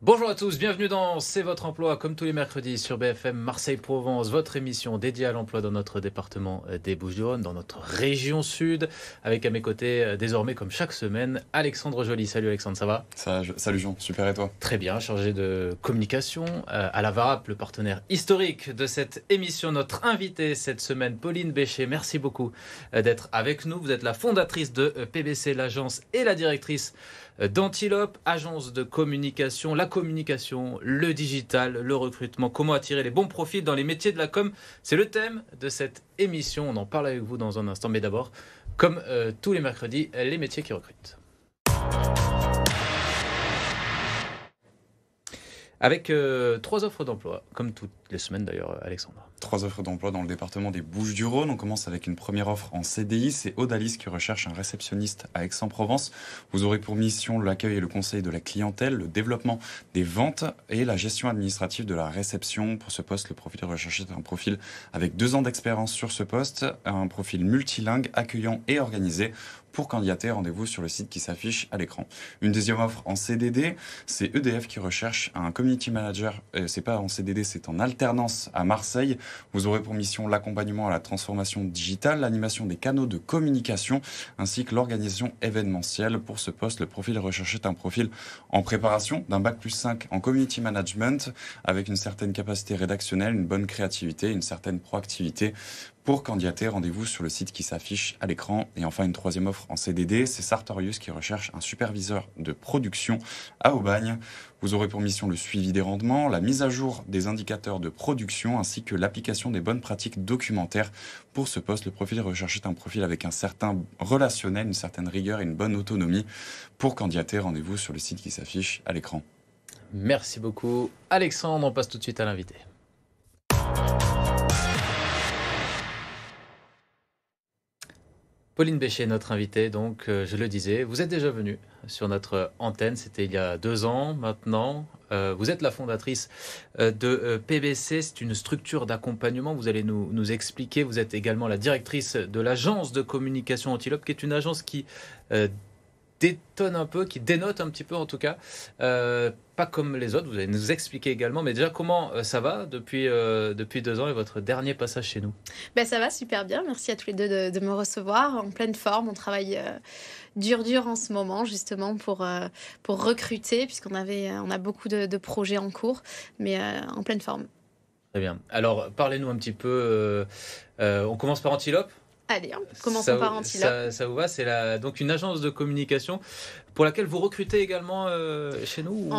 Bonjour à tous, bienvenue dans C'est votre emploi, comme tous les mercredis sur BFM Marseille-Provence, votre émission dédiée à l'emploi dans notre département des Bouches-du-Rhône, dans notre région sud, avec à mes côtés désormais comme chaque semaine, Alexandre Joly. Salut Alexandre, ça va? Salut Jean, super et toi? Très bien, chargé de communication à la VARAP, le partenaire historique de cette émission. Notre invitée cette semaine, Pauline Bécher, merci beaucoup d'être avec nous. Vous êtes la fondatrice de PBC, l'agence, et la directrice d'Antilope, agence de communication, la communication, le digital, le recrutement, comment attirer les bons profils dans les métiers de la com. C'est le thème de cette émission, on en parle avec vous dans un instant, mais d'abord, comme tous les mercredis, les métiers qui recrutent. Avec 3 offres d'emploi, comme toutes les semaines d'ailleurs, Alexandre. 3 offres d'emploi dans le département des Bouches-du-Rhône. On commence avec une première offre en CDI. C'est Odalis qui recherche un réceptionniste à Aix-en-Provence. Vous aurez pour mission l'accueil et le conseil de la clientèle, le développement des ventes et la gestion administrative de la réception. Pour ce poste, le profil recherché est un profil avec 2 ans d'expérience sur ce poste, un profil multilingue, accueillant et organisé. Pour candidater, rendez-vous sur le site qui s'affiche à l'écran. Une deuxième offre en CDD, c'est EDF qui recherche un community manager. C'est pas en CDD, c'est en alternance à Marseille. Vous aurez pour mission l'accompagnement à la transformation digitale, l'animation des canaux de communication, ainsi que l'organisation événementielle. Pour ce poste, le profil recherché est un profil en préparation d'un bac+5 en community management, avec une certaine capacité rédactionnelle, une bonne créativité, une certaine proactivité. Pour candidater, rendez-vous sur le site qui s'affiche à l'écran. Et enfin, une troisième offre en CDD, c'est Sartorius qui recherche un superviseur de production à Aubagne. Vous aurez pour mission le suivi des rendements, la mise à jour des indicateurs de production, ainsi que l'application des bonnes pratiques documentaires. Pour ce poste, le profil recherché est un profil avec un certain relationnel, une certaine rigueur et une bonne autonomie. Pour candidater, rendez-vous sur le site qui s'affiche à l'écran. Merci beaucoup Alexandre, on passe tout de suite à l'invité. Pauline Bécher, notre invitée, donc je le disais, vous êtes déjà venue sur notre antenne, c'était il y a 2 ans maintenant. Vous êtes la fondatrice de PBC, c'est une structure d'accompagnement, vous allez nous expliquer. Vous êtes également la directrice de l'agence de communication Antilope, qui est une agence qui détonne un peu, qui dénote un petit peu en tout cas, pas comme les autres, vous allez nous expliquer également, mais déjà comment ça va depuis 2 ans et votre dernier passage chez nous? Ça va super bien, merci à tous les deux de me recevoir, en pleine forme, on travaille dur en ce moment justement pour recruter, puisqu'on a beaucoup de projets en cours, mais en pleine forme. Très bien, alors parlez-nous un petit peu, on commence par Antilope. Allez, commençons par Antilope. Ça vous va? C'est donc une agence de communication pour laquelle vous recrutez également chez nous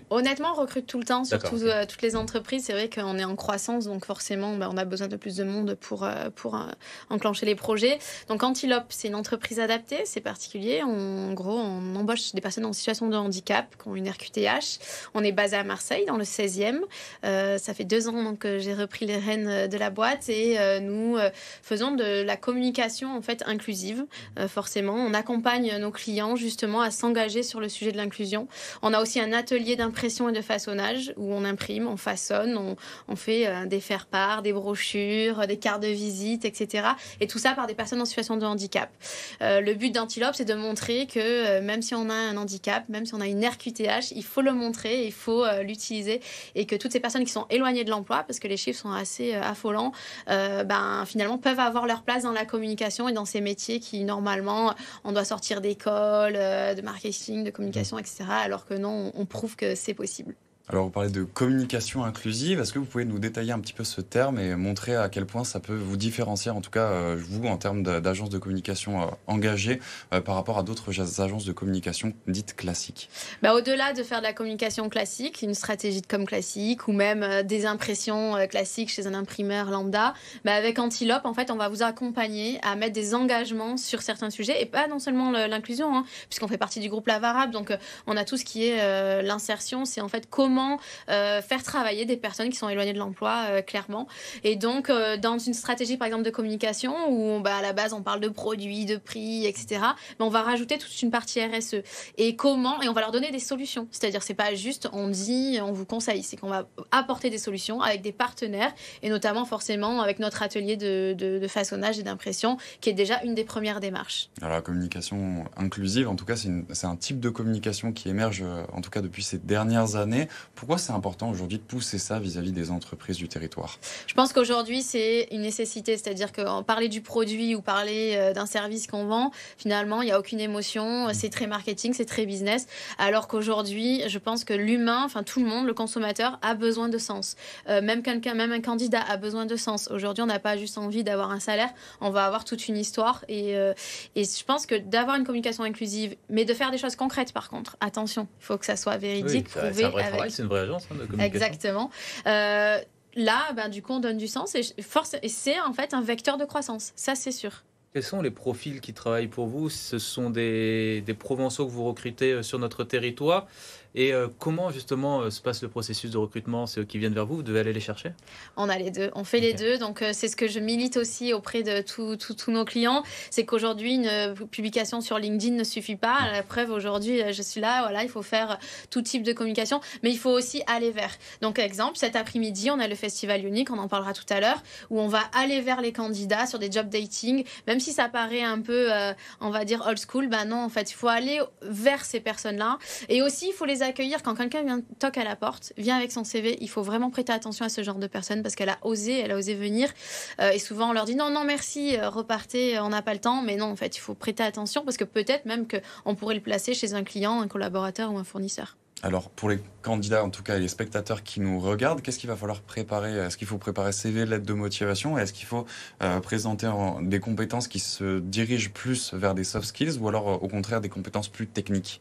Honnêtement, on recrute tout le temps, surtout toutes les entreprises. C'est vrai qu'on est en croissance, donc forcément, on a besoin de plus de monde pour enclencher les projets. Donc Antilope, c'est une entreprise adaptée, c'est particulier. En gros, on embauche des personnes en situation de handicap qui ont une RQTH. On est basé à Marseille, dans le 16e. Ça fait 2 ans que j'ai repris les rênes de la boîte et nous faisons de la communication en fait inclusive. Forcément, on accompagne nos clients justement à s'engager sur le sujet de l'inclusion. On a aussi un atelier d'impression et de façonnage où on imprime, on façonne, on fait des faire-part, des brochures, des cartes de visite, etc. Et tout ça par des personnes en situation de handicap. Le but d'Antilope, c'est de montrer que même si on a un handicap, même si on a une RQTH, il faut le montrer, il faut l'utiliser et que toutes ces personnes qui sont éloignées de l'emploi, parce que les chiffres sont assez affolants, finalement peuvent avoir leur place dans la communication et dans ces métiers qui, normalement, on doit sortir d'école, de marketing, de communication, etc. Alors que non, on prouve que c'est possible. Alors, vous parlez de communication inclusive. Est-ce que vous pouvez nous détailler un petit peu ce terme et montrer à quel point ça peut vous différencier, en tout cas, vous, en termes d'agence de communication engagée par rapport à d'autres agences de communication dites classiques? Au-delà de faire de la communication classique, une stratégie de com classique ou même des impressions classiques chez un imprimeur lambda, avec Antilope, en fait, on va vous accompagner à mettre des engagements sur certains sujets et pas non seulement l'inclusion, puisqu'on fait partie du groupe La VARAP. Donc, on a tout ce qui est l'insertion. C'est en fait comment comment faire travailler des personnes qui sont éloignées de l'emploi, clairement. Et donc, dans une stratégie, par exemple, de communication, où à la base, on parle de produits, de prix, etc., on va rajouter toute une partie RSE. Et on va leur donner des solutions. C'est-à-dire, c'est pas juste on dit, on vous conseille, c'est qu'on va apporter des solutions avec des partenaires, et notamment forcément avec notre atelier de façonnage et d'impression, qui est déjà une des premières démarches. Alors la communication inclusive, en tout cas, c'est un type de communication qui émerge, en tout cas depuis ces dernières années. Pourquoi c'est important aujourd'hui de pousser ça vis-à-vis des entreprises du territoire ? Je pense qu'aujourd'hui, c'est une nécessité. C'est-à-dire qu'en parler du produit ou parler d'un service qu'on vend, finalement, il n'y a aucune émotion. C'est très marketing, c'est très business. Alors qu'aujourd'hui, je pense que l'humain, enfin tout le monde, le consommateur, a besoin de sens. Même un candidat a besoin de sens. Aujourd'hui, on n'a pas juste envie d'avoir un salaire, on va avoir toute une histoire. Et je pense que d'avoir une communication inclusive, mais de faire des choses concrètes par contre. Attention, il faut que ça soit véridique, prouvé. C'est un vrai travail, c'est une vraie agence de communication. Exactement. Là, du coup, on donne du sens et c'est en fait un vecteur de croissance. Ça, c'est sûr. Quels sont les profils qui travaillent pour vous ? Ce sont des Provençaux que vous recrutez sur notre territoire. Et comment justement se passe le processus de recrutement ? C'est eux qui viennent vers vous, vous devez aller les chercher ? On a les deux, on fait les deux. Donc c'est ce que je milite aussi auprès de tous nos clients. C'est qu'aujourd'hui, une publication sur LinkedIn ne suffit pas. La preuve, aujourd'hui, je suis là, voilà, il faut faire tout type de communication, mais il faut aussi aller vers. Donc exemple, cet après-midi, on a le Festival Unique, on en parlera tout à l'heure, où on va aller vers les candidats sur des job dating, même si ça paraît un peu, on va dire old school, non, en fait, il faut aller vers ces personnes-là. Et aussi, il faut les accueillir. Quand quelqu'un vient toque à la porte, vient avec son CV, il faut vraiment prêter attention à ce genre de personne parce qu'elle a osé venir. Et souvent, on leur dit non, merci, repartez, on n'a pas le temps. Mais non, en fait, il faut prêter attention parce que peut-être même qu'on pourrait le placer chez un client, un collaborateur ou un fournisseur. Alors, pour les candidats, en tout cas, et les spectateurs qui nous regardent, qu'est-ce qu'il va falloir préparer ? Est-ce qu'il faut préparer CV, lettre de motivation ? Est-ce qu'il faut présenter des compétences qui se dirigent plus vers des soft skills ou alors, au contraire, des compétences plus techniques ?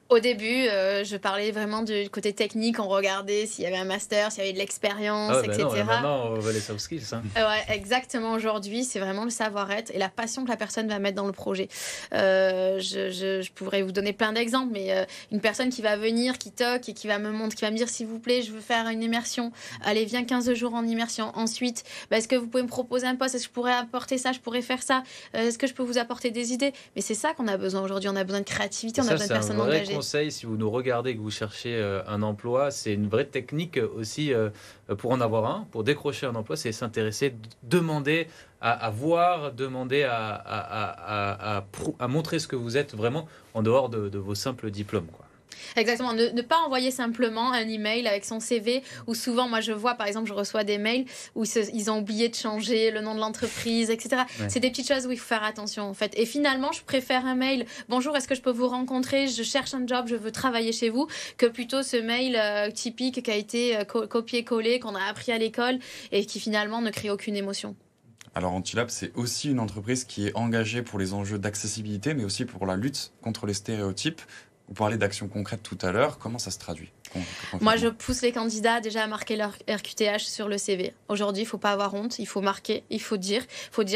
Au début, je parlais vraiment du côté technique. On regardait s'il y avait un master, s'il y avait de l'expérience, etc. Non, maintenant, on va les soft skills. Ouais, exactement. Aujourd'hui, c'est vraiment le savoir-être et la passion que la personne va mettre dans le projet. Je pourrais vous donner plein d'exemples, mais une personne qui va venir, qui toque et qui va me dire s'il vous plaît, je veux faire une immersion. Allez, viens 15 jours en immersion. Ensuite, est-ce que vous pouvez me proposer un poste ? Est-ce que je pourrais apporter ça ? Je pourrais faire ça ? Est-ce que je peux vous apporter des idées ? Mais c'est ça qu'on a besoin aujourd'hui. On a besoin de créativité, on a besoin de personnes engagées. Conseil, si vous nous regardez et que vous cherchez un emploi, c'est une vraie technique aussi pour en avoir un, pour décrocher un emploi, c'est s'intéresser, demander à voir, demander à montrer ce que vous êtes vraiment en dehors de vos simples diplômes, quoi. Exactement, ne pas envoyer simplement un email avec son CV, où souvent, moi je vois, par exemple, je reçois des mails où ils ont oublié de changer le nom de l'entreprise, etc. Ouais. C'est des petites choses où il faut faire attention, en fait. Et finalement, je préfère un mail, bonjour, est-ce que je peux vous rencontrer, je cherche un job, je veux travailler chez vous, que plutôt ce mail typique qui a été copié-collé, qu'on a appris à l'école et qui finalement ne crée aucune émotion. Alors Antilab, c'est aussi une entreprise qui est engagée pour les enjeux d'accessibilité, mais aussi pour la lutte contre les stéréotypes. Vous parlez d'actions concrètes tout à l'heure. Comment ça se traduit ? Moi, je pousse les candidats déjà à marquer leur RQTH sur le CV. Aujourd'hui, il ne faut pas avoir honte. Il faut marquer, il faut dire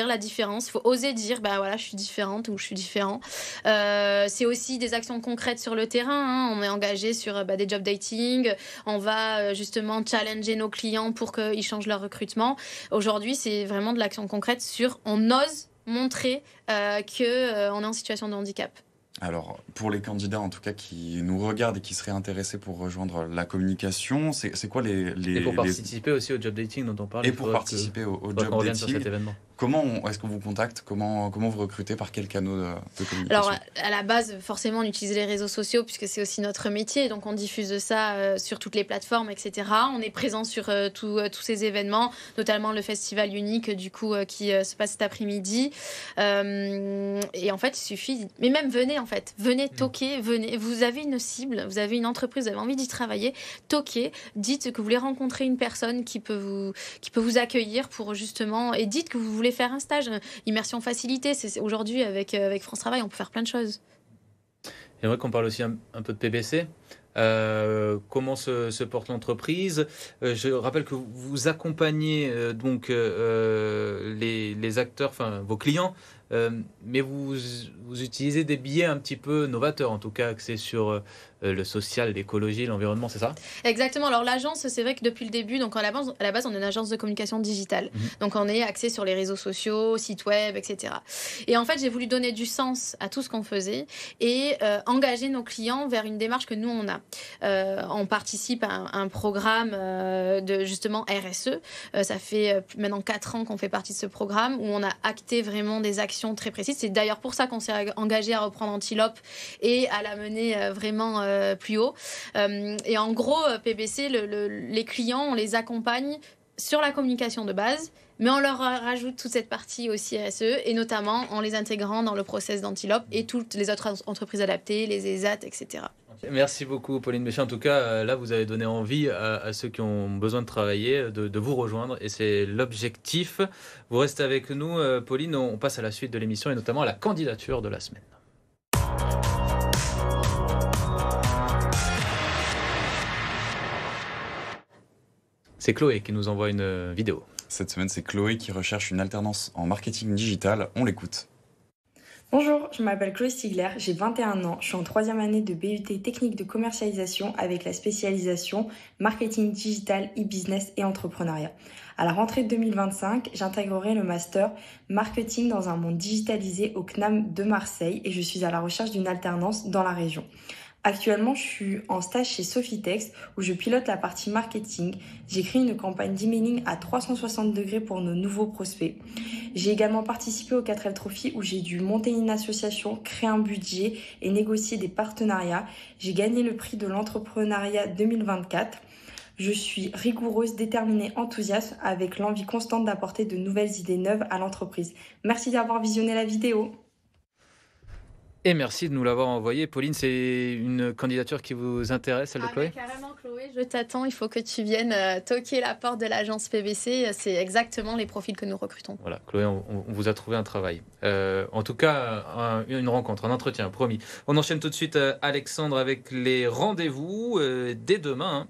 la différence. Il faut oser dire, voilà, je suis différente ou je suis différent. C'est aussi des actions concrètes sur le terrain. On est engagé sur des job dating. On va justement challenger nos clients pour qu'ils changent leur recrutement. Aujourd'hui, c'est vraiment de l'action concrète sur on ose montrer qu'on est en situation de handicap. Alors, pour les candidats, en tout cas, qui nous regardent et qui seraient intéressés pour rejoindre la communication, c'est quoi les... Et pour participer aussi au job dating dont on parle. Et pour participer au job dating. Sur cet événement. Comment est-ce qu'on vous contacte ? Comment vous recrutez ? Par quel canal de communication ? Alors, à la base, forcément, on utilise les réseaux sociaux puisque c'est aussi notre métier. Donc, on diffuse ça sur toutes les plateformes, etc. On est présent sur tous ces événements, notamment le Festival Unique, du coup, qui se passe cet après-midi. Et en fait, il suffit... Mais même, venez toquer, venez. Vous avez une cible, vous avez une entreprise, vous avez envie d'y travailler, toquez, dites que vous voulez rencontrer une personne qui peut vous accueillir pour justement... Et dites que vous voulez faire un stage, immersion facilitée. Aujourd'hui, avec France Travail, on peut faire plein de choses. J'aimerais qu'on parle aussi un peu de PBC. Comment se porte l'entreprise. Je rappelle que vous accompagnez donc les acteurs, enfin vos clients, mais vous utilisez des biais un petit peu novateurs, en tout cas axés sur le social, l'écologie, l'environnement, c'est ça? Exactement. Alors l'agence, c'est vrai que depuis le début, donc à la base, on est une agence de communication digitale. Donc on est axé sur les réseaux sociaux, sites web, etc. Et en fait, j'ai voulu donner du sens à tout ce qu'on faisait et engager nos clients vers une démarche que nous, on a. On participe à un programme de justement RSE. Ça fait maintenant 4 ans qu'on fait partie de ce programme où on a acté vraiment des actions très précises. C'est d'ailleurs pour ça qu'on s'est engagé à reprendre Antilope et à la mener vraiment plus haut. Et en gros, PBC, les clients, on les accompagne sur la communication de base, mais on leur rajoute toute cette partie aussi RSE, et notamment en les intégrant dans le process d'Antilope et toutes les autres entreprises adaptées, les ESAT, etc. Merci beaucoup, Pauline Béchet. En tout cas, là, vous avez donné envie à ceux qui ont besoin de travailler de vous rejoindre, et c'est l'objectif. Vous restez avec nous, Pauline. On passe à la suite de l'émission et notamment à la candidature de la semaine. C'est Chloé qui nous envoie une vidéo. Cette semaine, c'est Chloé qui recherche une alternance en marketing digital. On l'écoute. Bonjour, je m'appelle Chloé Stigler, j'ai 21 ans, je suis en 3e année de BUT technique de commercialisation avec la spécialisation marketing digital, e-business et entrepreneuriat. À la rentrée 2025, j'intégrerai le master marketing dans un monde digitalisé au CNAM de Marseille et je suis à la recherche d'une alternance dans la région. Actuellement, je suis en stage chez Sophitex où je pilote la partie marketing. J'écris une campagne d'emailing à 360 degrés pour nos nouveaux prospects. J'ai également participé au 4L Trophy où j'ai dû monter une association, créer un budget et négocier des partenariats. J'ai gagné le prix de l'entrepreneuriat 2024. Je suis rigoureuse, déterminée, enthousiaste avec l'envie constante d'apporter de nouvelles idées neuves à l'entreprise. Merci d'avoir visionné la vidéo. Et merci de nous l'avoir envoyé. Pauline, c'est une candidature qui vous intéresse, celle de Chloé ? Carrément, Chloé, je t'attends. Il faut que tu viennes toquer la porte de l'agence PBC. C'est exactement les profils que nous recrutons. Voilà, Chloé, on vous a trouvé un travail. En tout cas, une rencontre, un entretien, promis. On enchaîne tout de suite, Alexandre, avec les rendez-vous dès demain.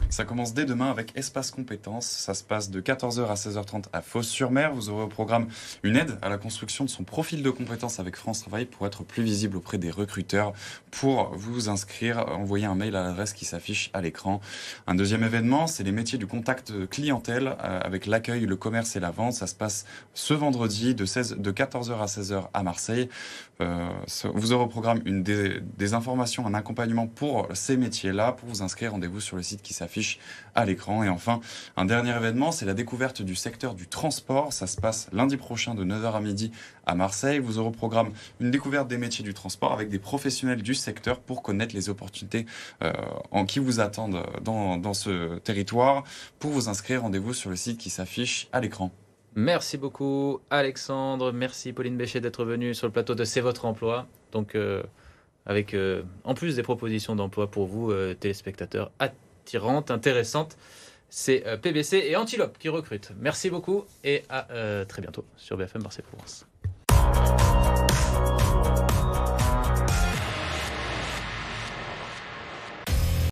Ça commence dès demain avec Espace Compétences. Ça se passe de 14h à 16h30 à Fos-sur-Mer. Vous aurez au programme une aide à la construction de son profil de compétences avec France Travail pour être plus visible auprès des recruteurs. Pour vous inscrire, envoyez un mail à l'adresse qui s'affiche à l'écran. Un deuxième événement, c'est les métiers du contact clientèle avec l'accueil, le commerce et la vente. Ça se passe ce vendredi de 14h à 16h à Marseille. Vous aurez au programme des informations, un accompagnement pour ces métiers-là. Pour vous inscrire, rendez-vous sur le site qui s'affiche à l'écran. Et enfin, un dernier événement, c'est la découverte du secteur du transport. Ça se passe lundi prochain de 9h à midi à Marseille. Vous aurez au programme une découverte des métiers du transport avec des professionnels du secteur pour connaître les opportunités qui vous attendent dans ce territoire. Pour vous inscrire, rendez-vous sur le site qui s'affiche à l'écran. Merci beaucoup, Alexandre. Merci, Pauline Béchet, d'être venue sur le plateau de C'est votre emploi. Donc, avec en plus des propositions d'emploi pour vous, téléspectateurs attirantes, intéressantes. C'est PBC et Antilope qui recrutent. Merci beaucoup et à très bientôt sur BFM Marseille Provence.